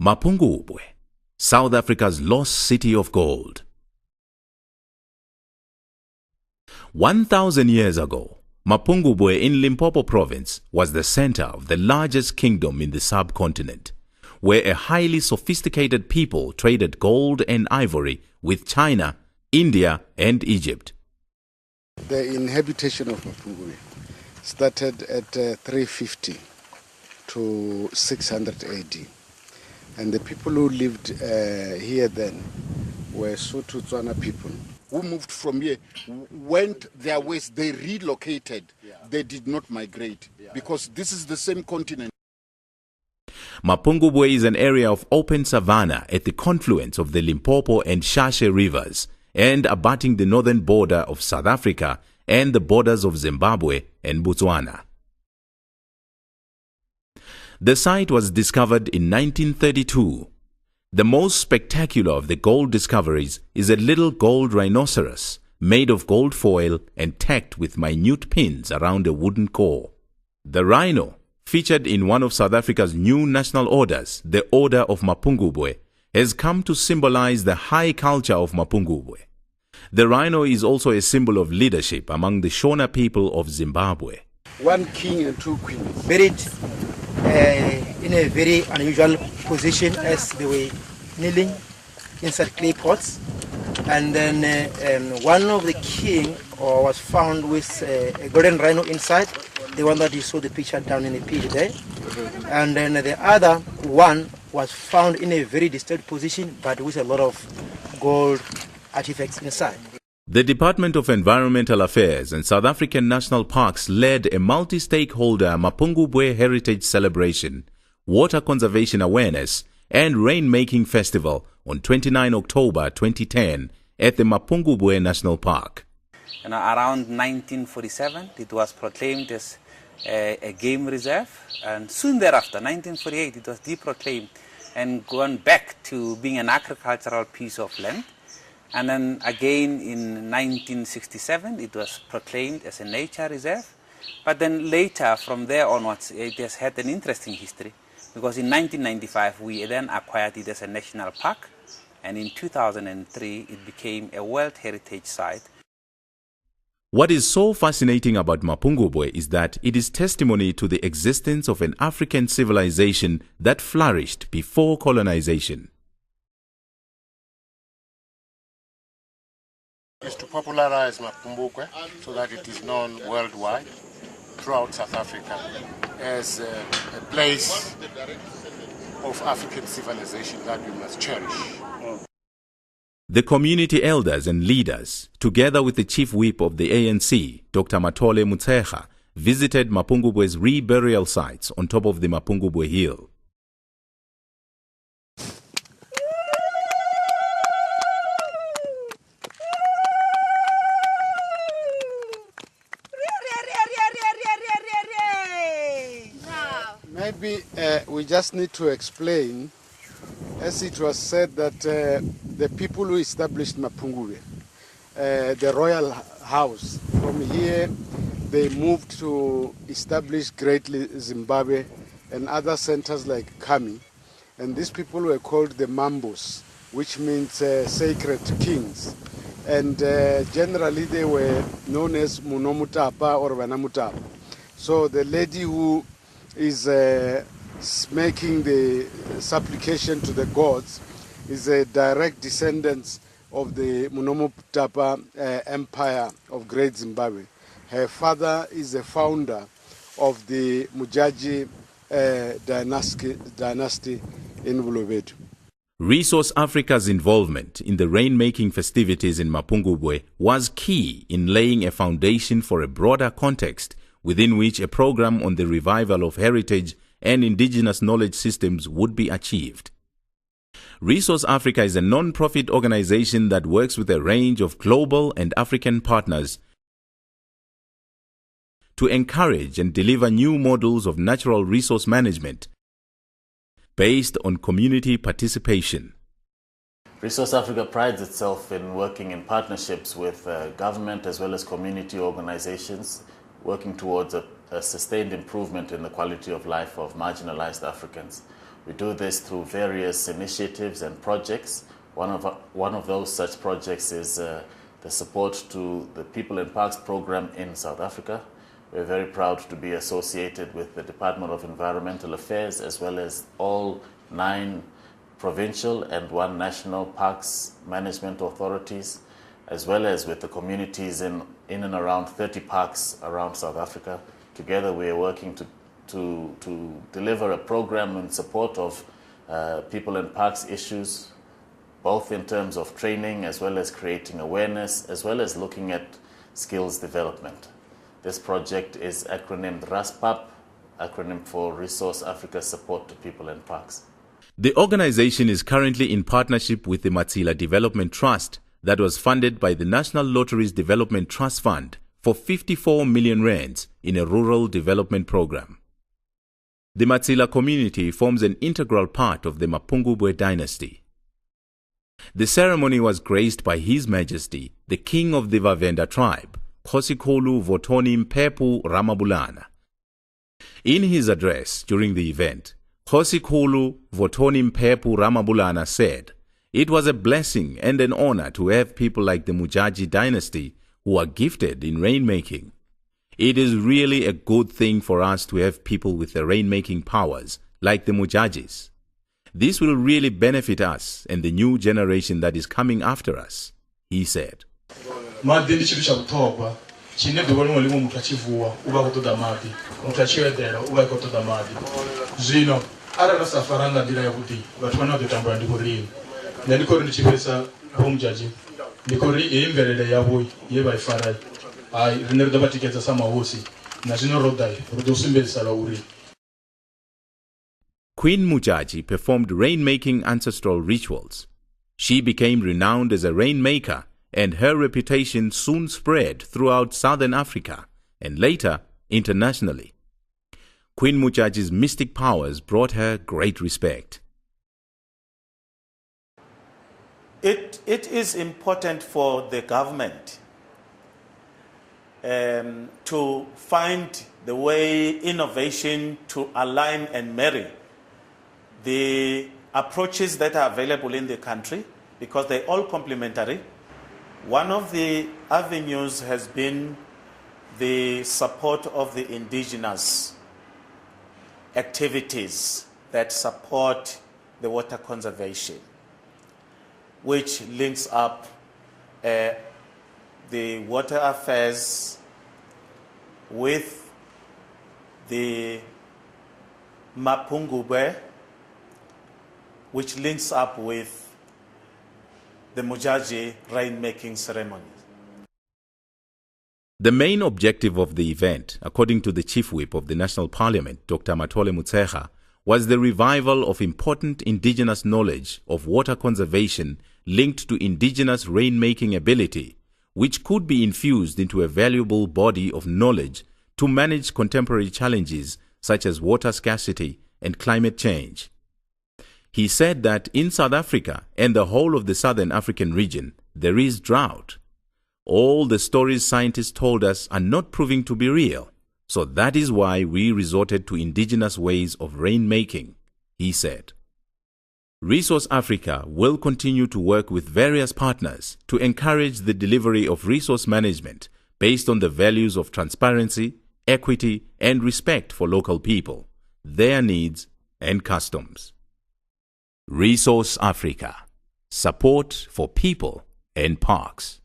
Mapungubwe, South Africa's lost city of gold. 1,000 years ago, Mapungubwe in Limpopo province was the center of the largest kingdom in the subcontinent, where a highly sophisticated people traded gold and ivory with China, India and Egypt. The inhabitation of Mapungubwe started at 350 to 600 AD. And the people who lived here then were Sotho Tswana people. Who moved from here, went their ways, they relocated. They did not migrate because this is the same continent. Mapungubwe is an area of open savanna at the confluence of the Limpopo and Shashe rivers and abutting the northern border of South Africa and the borders of Zimbabwe and Botswana. The site was discovered in 1932. The most spectacular of the gold discoveries is a little gold rhinoceros made of gold foil and tacked with minute pins around a wooden core. The rhino, featured in one of South Africa's new national orders, the Order of Mapungubwe, has come to symbolize the high culture of Mapungubwe. The rhino is also a symbol of leadership among the Shona people of Zimbabwe. One king and two queens. Buried in a very unusual position as they were kneeling inside clay pots. And then one of the king was found with a golden rhino inside, the one that you saw the picture down in the page there. And then the other one was found in a very disturbed position, but with a lot of gold artifacts inside. The Department of Environmental Affairs and South African National Parks led a multi-stakeholder Mapungubwe Heritage Celebration, Water Conservation Awareness and Rainmaking Festival on 29 October 2010 at the Mapungubwe National Park. Around 1947, it was proclaimed as a game reserve, and soon thereafter, 1948, it was deproclaimed and gone back to being an agricultural piece of land. And then again in 1967, it was proclaimed as a nature reserve. But then later, from there onwards, it has had an interesting history, because in 1995, we then acquired it as a national park. And in 2003, it became a World Heritage Site. What is so fascinating about Mapungubwe is that it is testimony to the existence of an African civilization that flourished before colonization. Is to popularize Mapungubwe so that it is known worldwide throughout South Africa as a place of African civilization that we must cherish. The community elders and leaders, together with the chief whip of the ANC, Dr. Matole Mutsecha, visited Mapungubwe's reburial sites on top of the Mapungubwe Hill. Maybe we just need to explain, as it was said that the people who established Mapungubwe, the royal house, from here they moved to establish greatly Zimbabwe and other centers like Kami. And these people were called the Mambos, which means sacred kings. And generally they were known as Munomutapa or Vanamutapa. So the lady who is making the supplication to the gods is a direct descendant of the Munomutapa Empire of Great Zimbabwe. Her father is the founder of the Mujaji dynasty in Bulawayo. Resource Africa's involvement in the rainmaking festivities in Mapungubwe was key in laying a foundation for a broader context within which a program on the revival of heritage and indigenous knowledge systems would be achieved. Resource Africa is a non-profit organization that works with a range of global and African partners to encourage and deliver new models of natural resource management based on community participation. Resource Africa prides itself in working in partnerships with government as well as community organizations, working towards a a sustained improvement in the quality of life of marginalized Africans. We do this through various initiatives and projects. One of those such projects is the support to the People in Parks program in South Africa. We're very proud to be associated with the Department of Environmental Affairs, as well as all 9 provincial and 1 national parks management authorities, as well as with the communities in and around 30 parks around South Africa. Together we are working to deliver a program in support of people in parks issues, both in terms of training as well as creating awareness, as well as looking at skills development. This project is acronymed RASPAP, acronym for Resource Africa Support to People in Parks. The organization is currently in partnership with the Matsila Development Trust that was funded by the National Lotteries Development Trust Fund for 54 million rands in a rural development program. The Matsila community forms an integral part of the Mapungubwe dynasty. The ceremony was graced by His Majesty, the King of the Vavenda tribe, Kgosikhulu Votoni Mpepu Ramabulana. In his address during the event, Kgosikhulu Votoni Mpepu Ramabulana said, "It was a blessing and an honor to have people like the Mujaji dynasty who are gifted in rainmaking. It is really a good thing for us to have people with the rainmaking powers like the Mujajis. This will really benefit us and the new generation that is coming after us," he said. Madde ndi chitu chakuthogwa chine dogolo ngolimo mutachivuwa uba kutoda madi mutachiyedera uba kutoda madi zvino ara rasafaranga ndira yakuti vatu vana kutambura ndikuri ndikori ndichipesa homujaji ndikori imverele yavo yevaifarai ai rine rudabatikedza samahosi nazvino rodai rudosumbedzisa rauri. Queen Mujaji performed rainmaking ancestral rituals. She became renowned as a rainmaker, and her reputation soon spread throughout southern Africa and later internationally. Queen Mujaji's mystic powers brought her great respect. It is important for the government to find the way innovation to align and marry the approaches that are available in the country, because they're all complementary. One of the avenues has been the support of the indigenous activities that support the water conservation, which links up the water affairs with the Mapungubwe, which links up with the Mujaji rainmaking ceremony. The main objective of the event, according to the Chief Whip of the National Parliament, Dr. Matole Motshekga, was the revival of important indigenous knowledge of water conservation linked to indigenous rainmaking ability, which could be infused into a valuable body of knowledge to manage contemporary challenges such as water scarcity and climate change. He said that in South Africa and the whole of the Southern African region, there is drought. All the stories scientists told us are not proving to be real, so that is why we resorted to indigenous ways of rainmaking, he said. Resource Africa will continue to work with various partners to encourage the delivery of resource management based on the values of transparency, equity, and respect for local people, their needs and customs. Resource Africa. Support for people and parks.